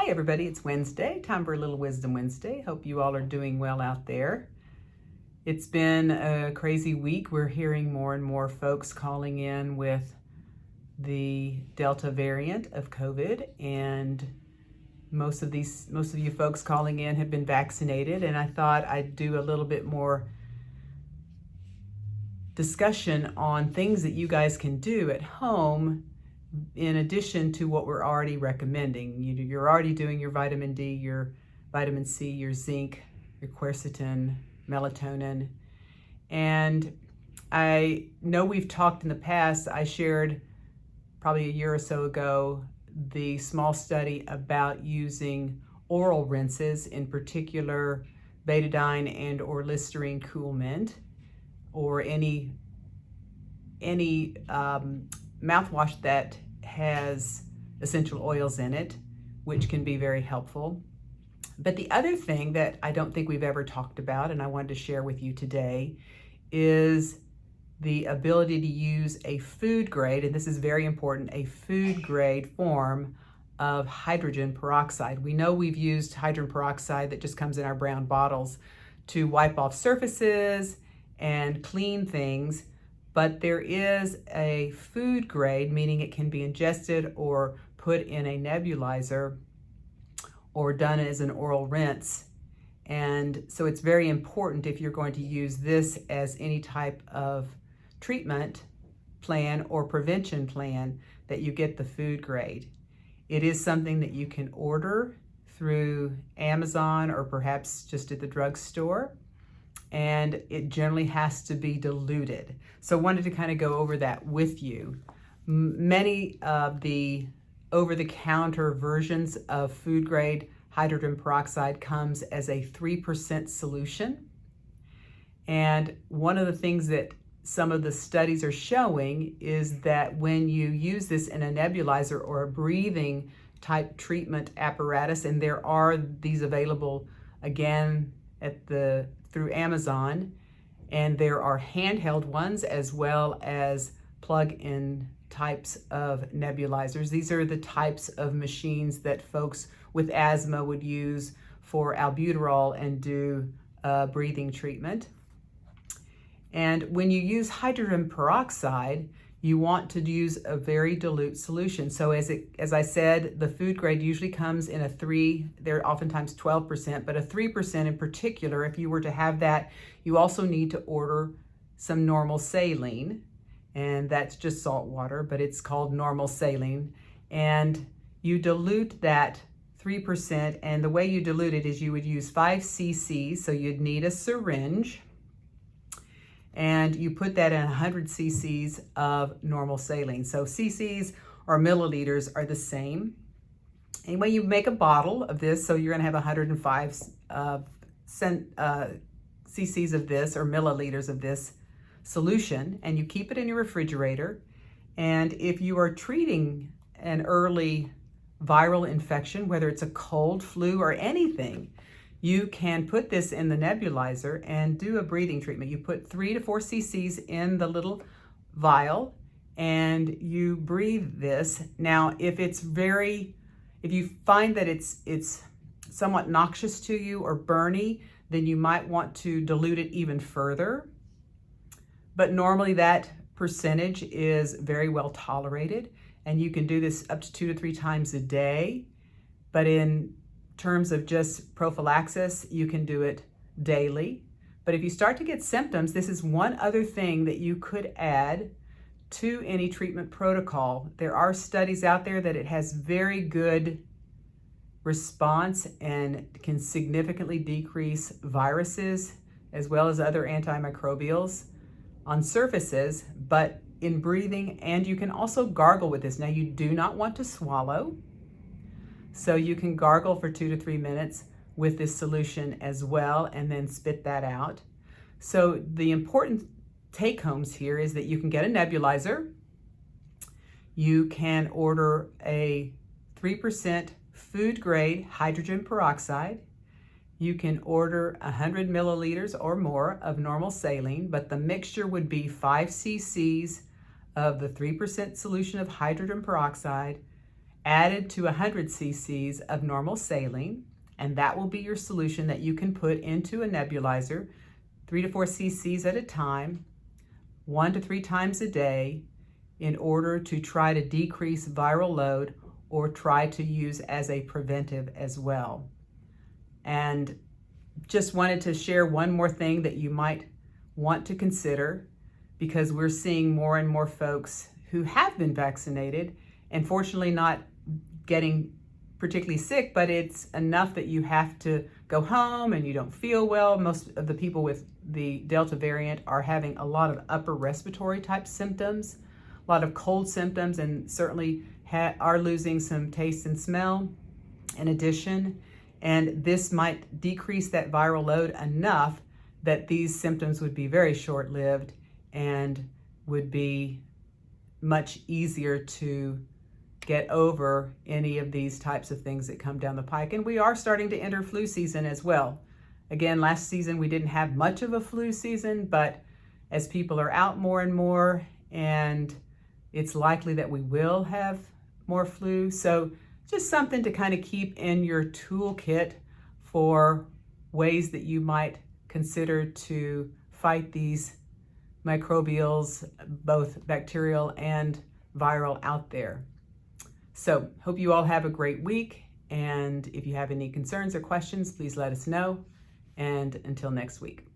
Hi everybody, it's Wednesday, time for a little Wisdom Wednesday. Hope you all are doing well out there. It's been a crazy week. We're hearing more and more folks calling in with the Delta variant of COVID, and most of you folks calling in have been vaccinated, and I thought I'd do a little bit more discussion on things that you guys can do at home in addition to what we're already recommending. You're already doing your vitamin D, your vitamin C, your zinc, your quercetin, melatonin. And I know we've talked in the past, I shared probably a year or so ago the small study about using oral rinses, in particular betadine and or Listerine Cool Mint, or any mouthwash that has essential oils in it, which can be very helpful. But the other thing that I don't think we've ever talked about, and I wanted to share with you today, is the ability to use a food grade, and this is very important, a food grade form of hydrogen peroxide. We know we've used hydrogen peroxide that just comes in our brown bottles to wipe off surfaces and clean things, but there is a food grade, meaning it can be ingested or put in a nebulizer or done as an oral rinse. And so it's very important, if you're going to use this as any type of treatment plan or prevention plan, that you get the food grade. It is something that you can order through Amazon or perhaps just at the drugstore, and it generally has to be diluted. So I wanted to kind of go over that with you. Many of the over-the-counter versions of food grade hydrogen peroxide comes as a 3% solution. And one of the things that some of the studies are showing is that when you use this in a nebulizer or a breathing type treatment apparatus, and there are these available again through Amazon, and there are handheld ones as well as plug-in types of nebulizers. These are the types of machines that folks with asthma would use for albuterol and do breathing treatment. And when you use hydrogen peroxide, you want to use a very dilute solution. So as I said, the food grade usually comes in a 3, they're oftentimes 12%, but a 3% in particular, if you were to have that, you also need to order some normal saline, and that's just salt water, but it's called normal saline. And you dilute that 3%, and the way you dilute it is you would use 5 cc's, so you'd need a syringe, and you put that in 100 cc's of normal saline. So cc's or milliliters are the same. And when you make a bottle of this, so you're gonna have 105 cc's of this, or milliliters of this solution, and you keep it in your refrigerator. And if you are treating an early viral infection, whether it's a cold, flu, or anything, you can put this in the nebulizer and do a breathing treatment. You put 3 to 4 cc's in the little vial and you breathe this. Now, if you find that it's somewhat noxious to you or burny, then you might want to dilute it even further. But normally that percentage is very well tolerated, and you can do this up to 2 to 3 times a day. But in terms of just prophylaxis, you can do it daily. But if you start to get symptoms, this is one other thing that you could add to any treatment protocol. There are studies out there that it has very good response and can significantly decrease viruses as well as other antimicrobials on surfaces, but in breathing, and you can also gargle with this. Now, you do not want to swallow, so you can gargle for 2 to 3 minutes with this solution as well, and then spit that out. So the important take homes here is that you can get a nebulizer, you can order a 3% food grade hydrogen peroxide, you can order 100 milliliters or more of normal saline, but the mixture would be 5 cc's of the 3% solution of hydrogen peroxide added to 100 cc's of normal saline, and that will be your solution that you can put into a nebulizer 3 to 4 cc's at a time, 1 to 3 times a day, in order to try to decrease viral load or try to use as a preventive as well. And just wanted to share one more thing that you might want to consider, because we're seeing more and more folks who have been vaccinated and fortunately not getting particularly sick, but it's enough that you have to go home and you don't feel well. Most of the people with the Delta variant are having a lot of upper respiratory type symptoms, a lot of cold symptoms, and certainly are losing some taste and smell in addition. And this might decrease that viral load enough that these symptoms would be very short-lived and would be much easier to get over any of these types of things that come down the pike. And we are starting to enter flu season as well. Again, last season we didn't have much of a flu season, but as people are out more and more, and it's likely that we will have more flu. So just something to kind of keep in your toolkit for ways that you might consider to fight these microbials, both bacterial and viral, out there. So hope you all have a great week. And if you have any concerns or questions, please let us know. And until next week.